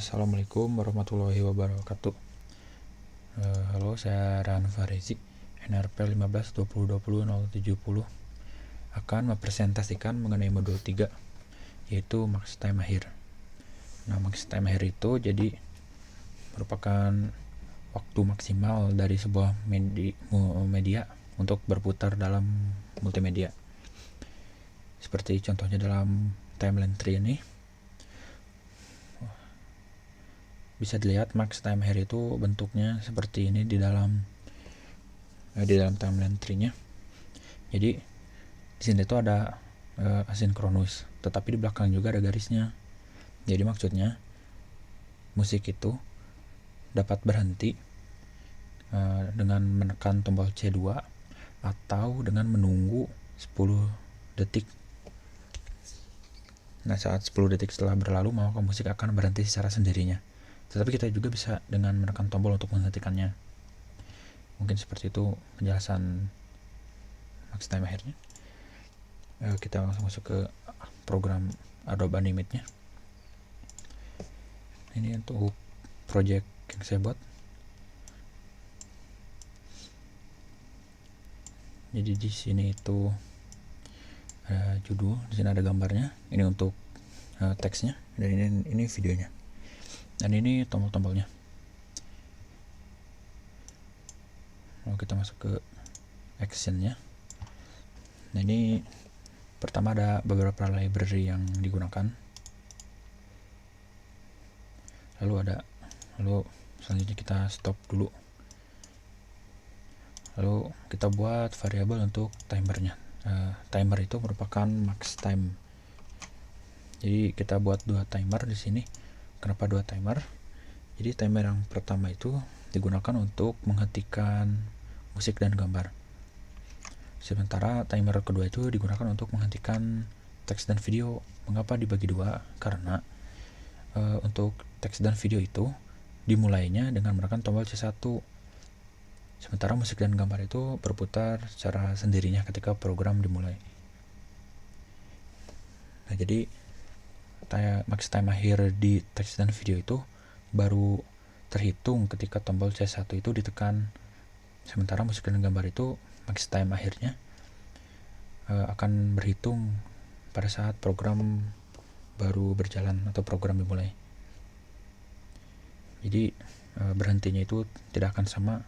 Assalamualaikum warahmatullahi wabarakatuh. Halo, saya Ran Farezi, NRP 15202070 akan mempresentasikan mengenai modul 3, yaitu max time akhir. Nah, max time akhir itu jadi merupakan waktu maksimal dari sebuah media untuk berputar dalam multimedia. Seperti contohnya dalam timeline tree ini, bisa dilihat max time akhir itu bentuknya seperti ini di dalam timeline tree-nya. Jadi di sini tuh ada asinkronus, tetapi di belakang juga ada garisnya. Jadi maksudnya musik itu dapat berhenti dengan menekan tombol C2 atau dengan menunggu 10 detik. Nah, saat 10 detik setelah berlalu, maka musik akan berhenti secara sendirinya. Tetapi kita juga bisa dengan menekan tombol untuk menghentikannya. Mungkin seperti itu penjelasan max time akhirnya. Kita langsung masuk ke program Adobe Animate-nya. Ini untuk project yang saya buat. Jadi di sini itu ada judul, di sini ada gambarnya. Ini untuk teksnya, dan ini videonya. Dan ini tombol-tombolnya. Lalu kita masuk ke actionnya. Nah, ini pertama ada beberapa library yang digunakan. Lalu selanjutnya kita stop dulu. Lalu kita buat variabel untuk timernya. Timer itu merupakan max time. Jadi kita buat 2 timer di sini. Kenapa 2 timer? Jadi timer yang pertama itu digunakan untuk menghentikan musik dan gambar. Sementara timer kedua itu digunakan untuk menghentikan teks dan video. Mengapa dibagi 2? Karena untuk teks dan video itu dimulainya dengan menekan tombol C1. Sementara musik dan gambar itu berputar secara sendirinya ketika program dimulai. Nah, jadi max time akhir di teks dan video itu baru terhitung ketika tombol C1 itu ditekan. Sementara musik dan gambar itu max time akhirnya akan berhitung pada saat program baru berjalan atau program dimulai. Jadi berhentinya itu tidak akan sama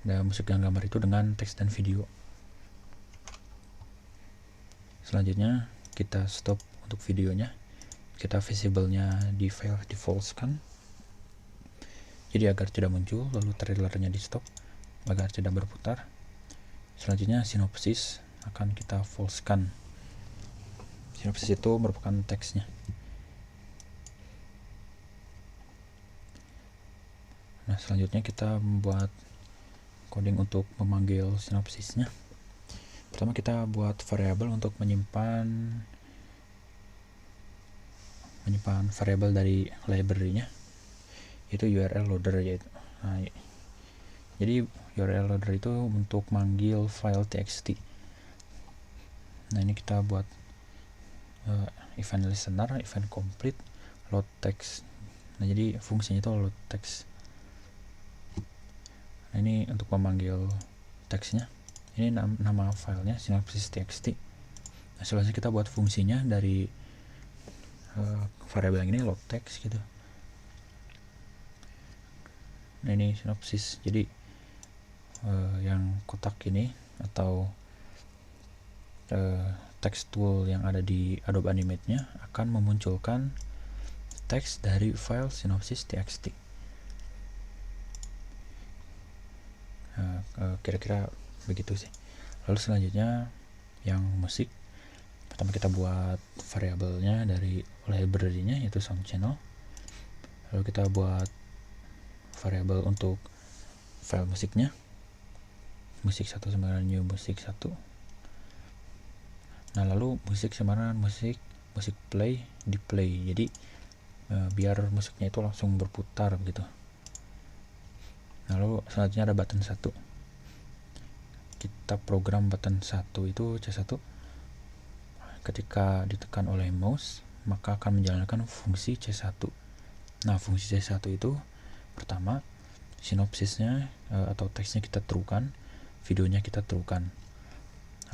musik dan gambar itu dengan teks dan video. Selanjutnya kita stop untuk videonya. Kita visible-nya di file di false-kan. Jadi agar tidak muncul, lalu trailernya di stop agar tidak berputar. Selanjutnya sinopsis akan kita false-kan. Sinopsis itu merupakan teksnya. Nah, selanjutnya kita membuat coding untuk memanggil sinopsisnya. Pertama kita buat variabel untuk menyimpan variabel dari library-nya, yaitu URL loader. Jadi URL loader itu untuk manggil file txt. Nah, ini kita buat event listener, event complete, load text. Nah, jadi fungsinya itu load text. Nah, ini untuk memanggil teksnya. Ini nama filenya sinopsis txt. Nah, selanjutnya kita buat fungsinya dari variabel yang ini load text gitu. Nah, ini sinopsis. Jadi yang kotak ini atau text tool yang ada di Adobe Animate-nya akan memunculkan teks dari file sinopsis txt. Kira-kira begitu sih. Lalu selanjutnya yang musik, pertama kita buat variabelnya dari library-nya yaitu sound channel. Lalu kita buat variabel untuk file musiknya, musik 1 sama new musik 1. Nah, lalu musik sama musik play di play. Jadi biar musiknya itu langsung berputar begitu. Lalu selanjutnya ada button 1. Kita program button 1 itu C1. Ketika ditekan oleh mouse, maka akan menjalankan fungsi C1. Nah, fungsi C1 itu pertama sinopsisnya atau teksnya kita terukan, videonya kita terukan,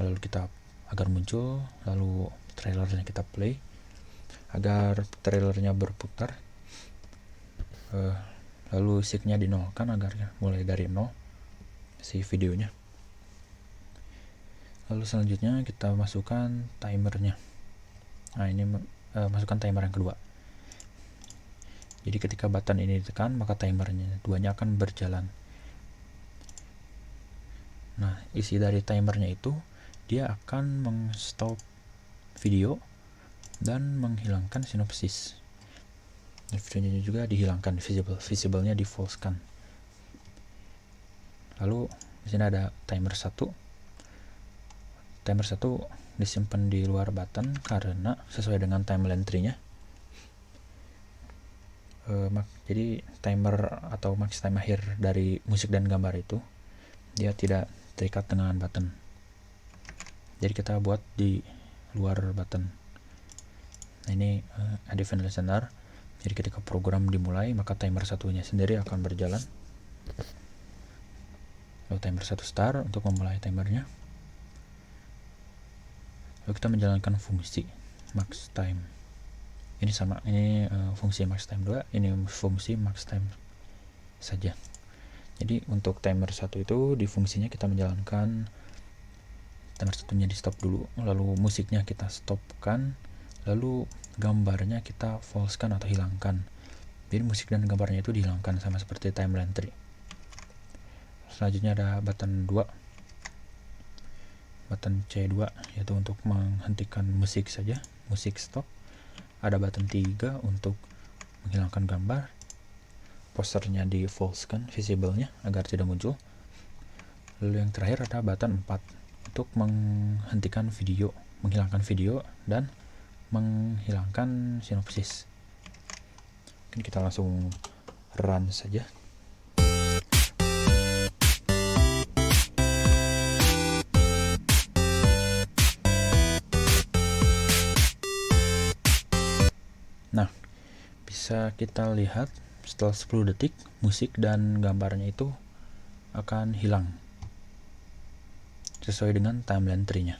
lalu kita agar muncul, lalu trailernya kita play agar trailernya berputar, lalu sync-nya dinolkan agar mulai dari nol si videonya. Lalu selanjutnya kita masukkan timernya. Nah, ini masukkan timer yang kedua. Jadi ketika button ini ditekan, maka timernya duanya akan berjalan. Nah, isi dari timernya itu dia akan meng-stop video dan menghilangkan sinopsis. Dan videonya juga dihilangkan, visible-nya di false-kan. Lalu di sini ada timer 1. Timer 1 disimpan di luar button karena sesuai dengan timeline tree-nya. Jadi timer atau max time akhir dari musik dan gambar itu dia tidak terikat dengan button. Jadi kita buat di luar button. Nah, ini ada event listener. Jadi ketika program dimulai, maka timer satunya sendiri akan berjalan. Lalu timer 1 start untuk memulai timernya. Lalu kita menjalankan fungsi max time. Ini sama, ini fungsi max time 2, ini fungsi max time saja. Jadi untuk timer 1 itu di fungsinya kita menjalankan timer satunya di stop dulu, lalu musiknya kita stopkan, lalu gambarnya kita false-kan atau hilangkan. Jadi musik dan gambarnya itu dihilangkan sama seperti timeline tree. Selanjutnya ada button 2, button C2, yaitu untuk menghentikan musik saja, musik stop. Ada button 3 untuk menghilangkan gambar, posternya di false-kan, visible-nya agar tidak muncul. Lalu yang terakhir ada button 4 untuk menghentikan video, menghilangkan video dan menghilangkan sinopsis. Mungkin kita langsung run saja. Nah, bisa kita lihat setelah 10 detik musik dan gambarnya itu akan hilang sesuai dengan timeline tree-nya.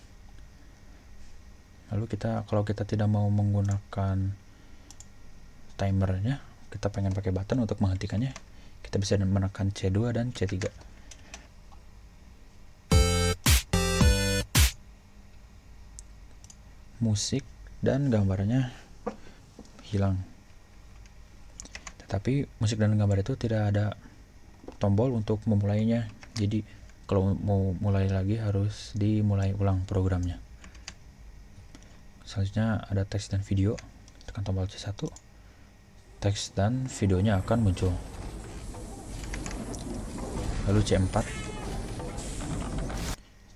Lalu kalau kita tidak mau menggunakan timernya, kita pengen pakai button untuk menghentikannya, kita bisa menekan C2 dan C3. Musik dan gambarnya hilang. Tetapi musik dan gambar itu tidak ada tombol untuk memulainya. Jadi kalau mau mulai lagi harus dimulai ulang programnya. Selanjutnya ada teks dan video. Tekan tombol C1. Teks dan videonya akan muncul. Lalu C4.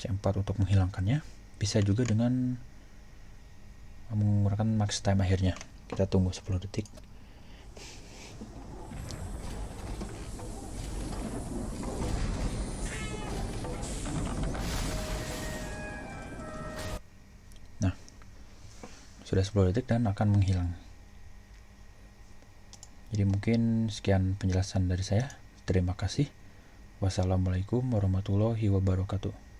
C4 untuk menghilangkannya. Bisa juga dengan menggunakan max time akhirnya. Kita tunggu 10 detik. Nah, sudah 10 detik dan akan menghilang. Jadi mungkin sekian penjelasan dari saya. Terima kasih. Wassalamualaikum warahmatullahi wabarakatuh.